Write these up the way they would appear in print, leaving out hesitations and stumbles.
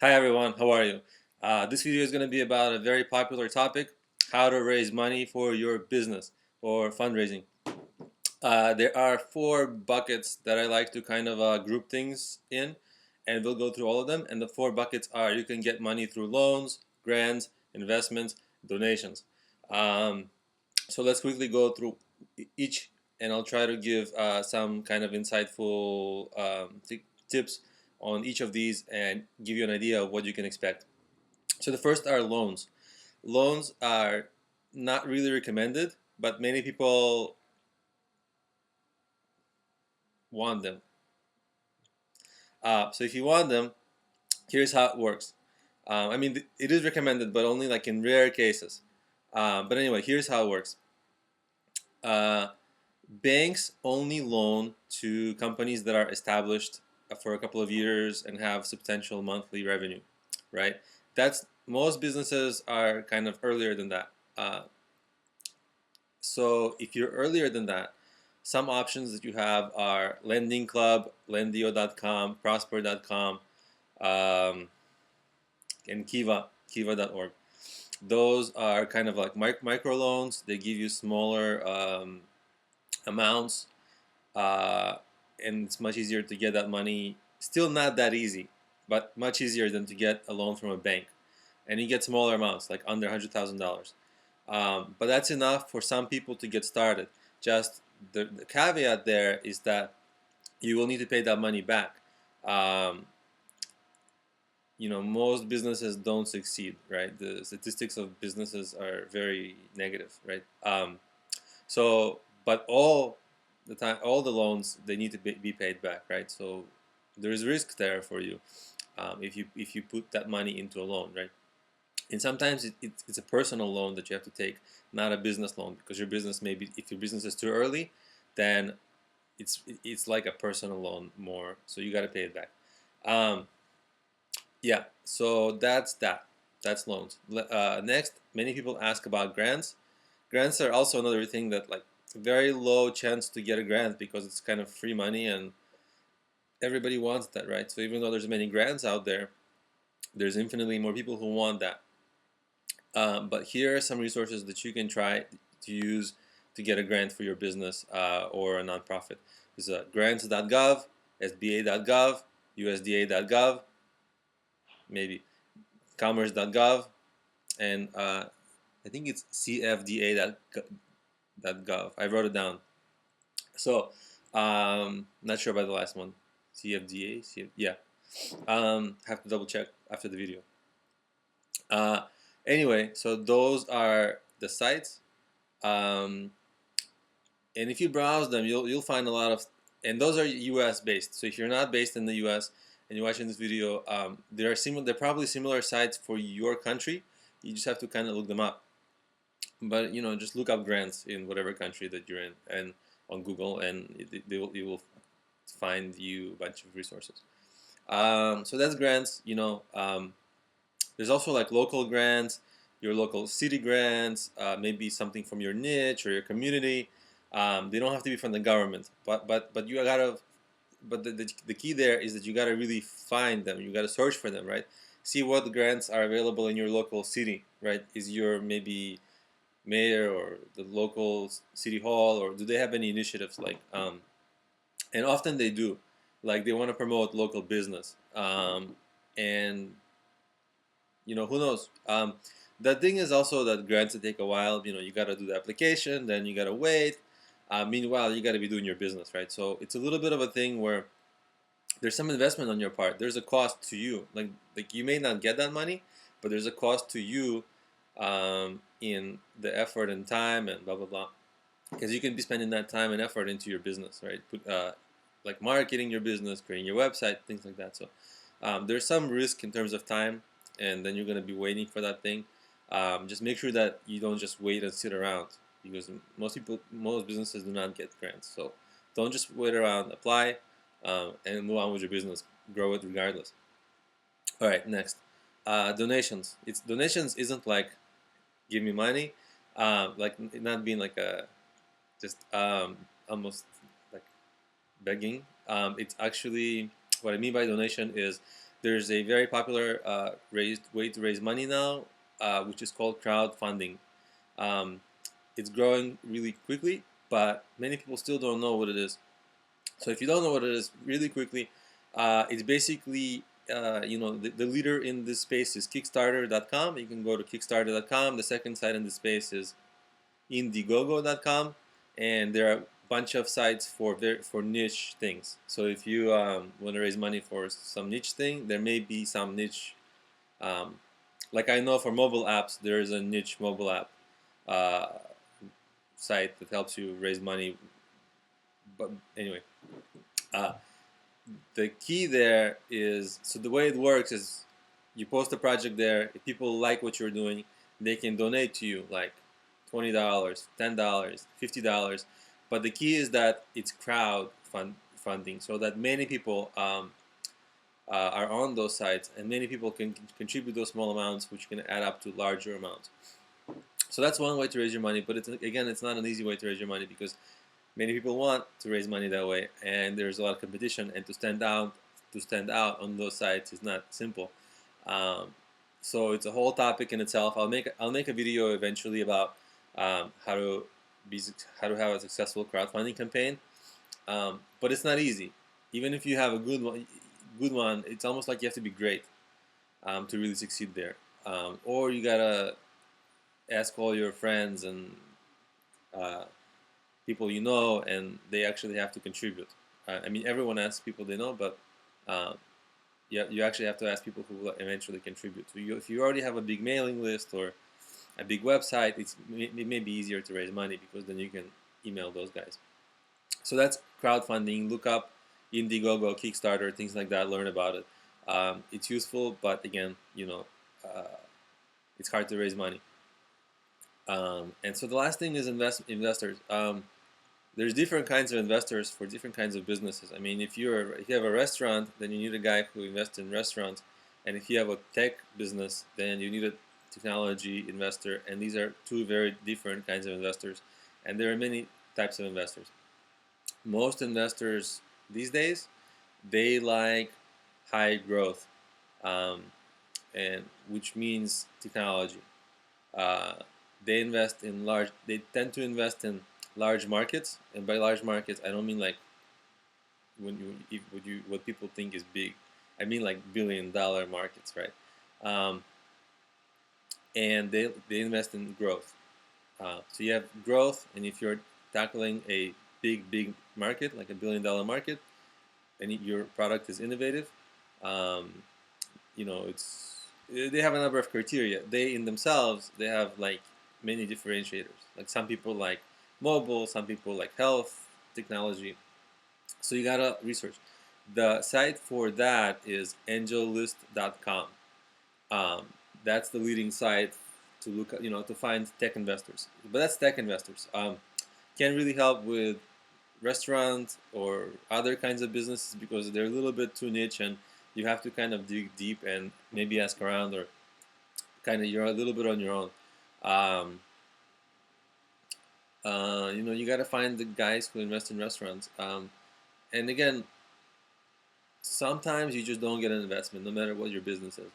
Hi everyone, how are you? This video is going to be about a very popular topic, how to raise money for your business or fundraising. There are four buckets that I like to kind of group things in, and we'll go through all of them. And the four buckets are: you can get money through loans, grants, investments, donations. Um, so let's quickly go through each, and I'll try to give some kind of insightful tips on each of these and give you an idea of what you can expect. So the first are loans. Loans are not really recommended, but many people want them. So if you want them, here's how it works. I mean, it is recommended, but only like in rare cases. But anyway, here's how it works. Uh, Banks only loan to companies that are established for a couple of years and have substantial monthly revenue, right? That's most businesses are kind of earlier than that. So if you're earlier than that, some options that you have are Lending Club, Lendio.com, Prosper.com, and Kiva.org. Those are kind of like micro loans. They give you smaller amounts, and it's much easier to get that money. Still not that easy, but much easier than to get a loan from a bank. And you get smaller amounts, like under $100,000. But that's enough for some people to get started. Just the caveat there is that you will need to pay that money back. Um, most businesses don't succeed, right? The statistics of businesses are very negative, right? But all the time, all the loans, they need to be paid back, right? So there's risk there for you if you put that money into a loan, right? And sometimes it's a personal loan that you have to take, not a business loan, because your business, maybe if your business is too early, then it's like a personal loan more, so you got to pay it back. Um, yeah, so that's loans. Next, many people ask about grants. Grants are also another thing that, like, very low chance to get a grant because it's kind of free money and everybody wants that, right? So even though there's many grants out there, there's infinitely more people who want that. But here are some resources that you can try to use to get a grant for your business or a nonprofit. There's grants.gov, sba.gov, usda.gov, maybe commerce.gov, and I think it's cfda.gov. I wrote it down. So, not sure about the last one. CFDA? Yeah. Have to double check after the video. Uh, anyway, so those are the sites. And if you browse them, you'll find a lot of, and those are U.S. based. So if you're not based in the U.S. and you're watching this video, they're probably similar sites for your country. You just have to kind of look them up. But just look up grants in whatever country that you're in, and on Google, and you will find you a bunch of resources. So that's grants. There's also like local grants, your local city grants, maybe something from your niche or your community. They don't have to be from the government, but you gotta. But the key there is that you gotta really find them. You gotta search for them, right? See what grants are available in your local city, right? Is your maybe mayor or the local city hall, or do they have any initiatives like? And often they do, like they want to promote local business, and who knows. The thing is also that grants take a while. You got to do the application, then you got to wait. Meanwhile, you got to be doing your business, right? So it's a little bit of a thing where there's some investment on your part. There's a cost to you. Like you may not get that money, but there's a cost to you in the effort and time and blah blah blah. Because you can be spending that time and effort into your business, right? Like marketing your business, creating your website, things like that. So there's some risk in terms of time, and then you're going to be waiting for that thing. Just make sure that you don't just wait and sit around, because most businesses do not get grants. So don't just wait around. Apply and move on with your business. Grow it regardless. All right, next, donations. Donations isn't like give me money, like not being like a just almost like begging. It's actually, what I mean by donation is there's a very popular way to raise money now, which is called crowdfunding. Um, it's growing really quickly, but many people still don't know what it is. So if you don't know what it is, really quickly, it's basically the leader in this space is KickStarter.com. You can go to KickStarter.com. The second site in the space is IndieGoGo.com, and there are a bunch of sites for niche things. So if you want to raise money for some niche thing, there may be some niche. Um, like I know for mobile apps, there is a niche mobile app uh, site that helps you raise money. But anyway, uh, the key there is, so the way it works is you post a project there. If people like what you're doing, they can donate to you like $20, $10, $50. But the key is that it's funding, so that many people are on those sites, and many people can contribute those small amounts, which can add up to larger amounts. So that's one way to raise your money, but it's not an easy way to raise your money, because many people want to raise money that way, and there's a lot of competition, and to stand out on those sites is not simple. So it's a whole topic in itself. I'll make a video eventually about how to have a successful crowdfunding campaign, but it's not easy. Even if you have a good one, it's almost like you have to be great to really succeed there, or you gotta ask all your friends and people you know, and they actually have to contribute. I mean, everyone asks people they know, but you actually have to ask people who will eventually contribute. So if you already have a big mailing list or a big website, it may be easier to raise money, because then you can email those guys. So that's crowdfunding. Look up IndieGoGo, KickStarter, things like that. Learn about it. It's useful, but again, it's hard to raise money. And so the last thing is investors. There's different kinds of investors for different kinds of businesses. I mean, if you have a restaurant, then you need a guy who invests in restaurants, and if you have a tech business, then you need a technology investor. And these are two very different kinds of investors, and there are many types of investors. Most investors these days, they like high growth, and which means technology. They tend to invest in large markets, and by large markets, I don't mean like what people think is big. I mean like billion-dollar markets, right? And they invest in growth. So you have growth, and if you're tackling a big market, like a billion-dollar market, and your product is innovative, they have a number of criteria. They in themselves, they have like many differentiators. Like some people like mobile, some people like health technology. So you gotta research. The site for that is angellist.com. That's the leading site to look at, to find tech investors. But that's tech investors. Can really help with restaurants or other kinds of businesses, because they're a little bit too niche, and you have to kind of dig deep and maybe ask around, or kind of you're a little bit on your own. You got to find the guys who invest in restaurants. And again, sometimes you just don't get an investment, no matter what your business is.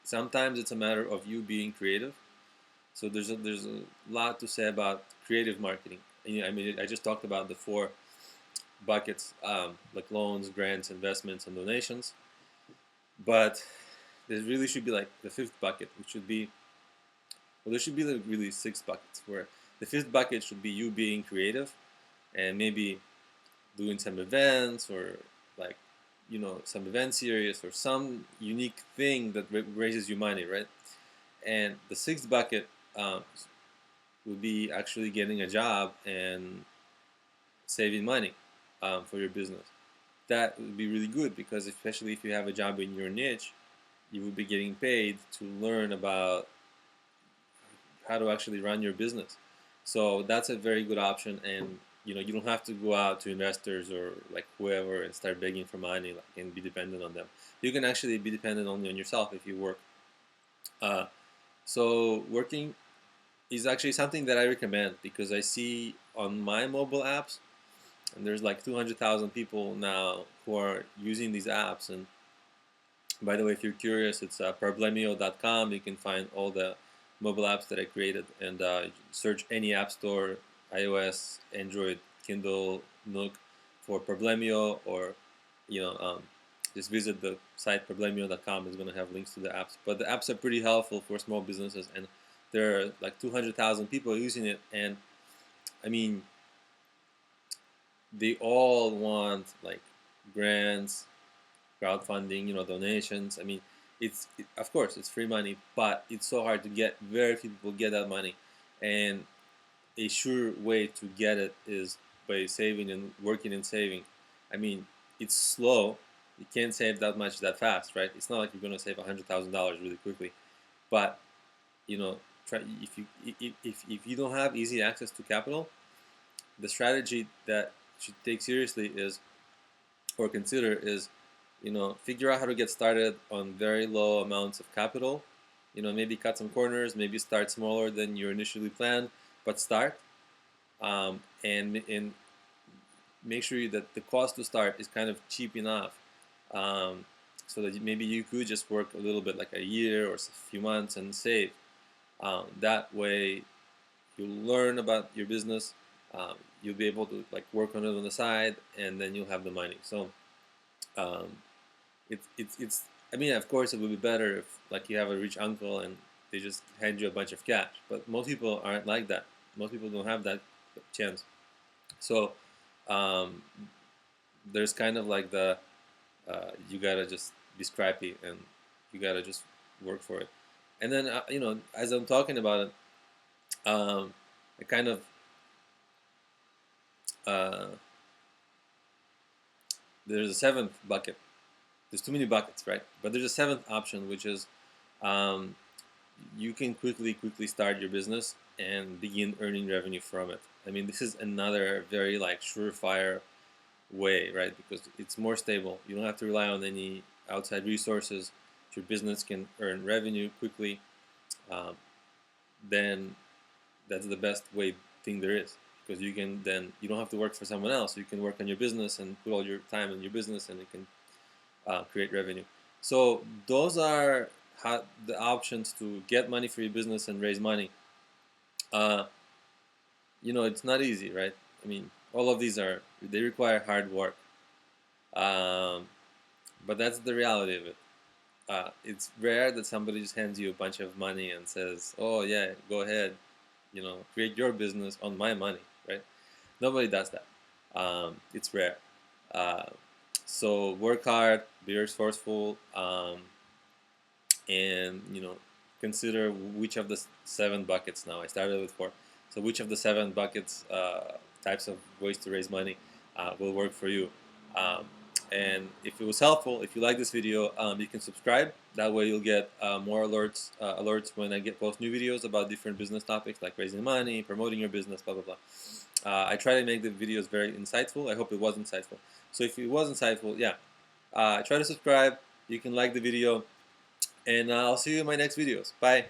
Sometimes it's a matter of you being creative. So there's a lot to say about creative marketing. I mean, I just talked about the 4 buckets, like loans, grants, investments, and donations. But there really should be like the 5th bucket, which should be, well, there should be like really 6 buckets, where the 5th bucket should be you being creative, and maybe doing some events, or like, some event series, or some unique thing that raises you money, right? And the 6th bucket would be actually getting a job and saving money for your business. That would be really good, because especially if you have a job in your niche, you will be getting paid to learn about how to actually run your business. So that's a very good option, and you don't have to go out to investors or like whoever and start begging for money, like, and be dependent on them. You can actually be dependent only on yourself if you work. So working is actually something that I recommend, because I see on my mobile apps, and there's like 200,000 people now who are using these apps. And by the way, if you're curious, it's problemio.com. You can find all the mobile apps that I created, and search any app store, iOS, Android, Kindle, NOOK, for Problemio, or just visit the site problemio.com. It's going to have links to the apps. But the apps are pretty helpful for small businesses, and there are like 200,000 people using it, and I mean, they all want like grants, crowdfunding, donations. I mean, of course it's free money, but it's so hard to get. Very few people get that money, and a sure way to get it is by saving and working and saving. I mean, it's slow. You can't save that much that fast, right? It's not like you're going to save $100,000 really quickly, but try if you don't have easy access to capital, the strategy that you should take seriously is, or consider, is figure out how to get started on very low amounts of capital. Maybe cut some corners, maybe start smaller than you initially planned, but start. And make sure that the cost to start is kind of cheap enough, so that maybe you could just work a little bit, like a year or a few months, and save. That way, you'll learn about your business. You'll be able to like work on it on the side, and then you'll have the money. So it's I mean, of course, it would be better if like you have a rich uncle and they just hand you a bunch of cash. But most people aren't like that. Most people don't have that chance. So um, there's kind of like the you gotta just be scrappy, and you gotta just work for it. And then as I'm talking about it, I kind of uh, there's a seventh bucket. There's too many buckets, right? But there's a seventh option, which is um, you can quickly start your business and begin earning revenue from it. I mean, this is another very like surefire way, right? Because it's more stable. You don't have to rely on any outside resources. Your business can earn revenue quickly. Um, then that's the best way thing there is, because you don't have to work for someone else. You can work on your business and put all your time in your business, and it can create revenue. So those are the options to get money for your business and raise money. Uh, it's not easy, right? I mean, all of these they require hard work, um, but that's the reality of it. It's rare that somebody just hands you a bunch of money and says, "Oh yeah, go ahead, create your business on my money," right? Nobody does that. It's rare. Uh, so work hard, be resourceful, and consider which of the seven buckets. Now I started with four, so which of the seven buckets, types of ways to raise money, will work for you. Um, and if it was helpful, if you like this video, you can subscribe. That way you'll get more alerts when I post new videos about different business topics, like raising money, promoting your business, blah blah blah. I try to make the videos very insightful. I hope it was insightful. So if it was insightful, yeah, try to subscribe. You can like the video, and I'll see you in my next videos. Bye.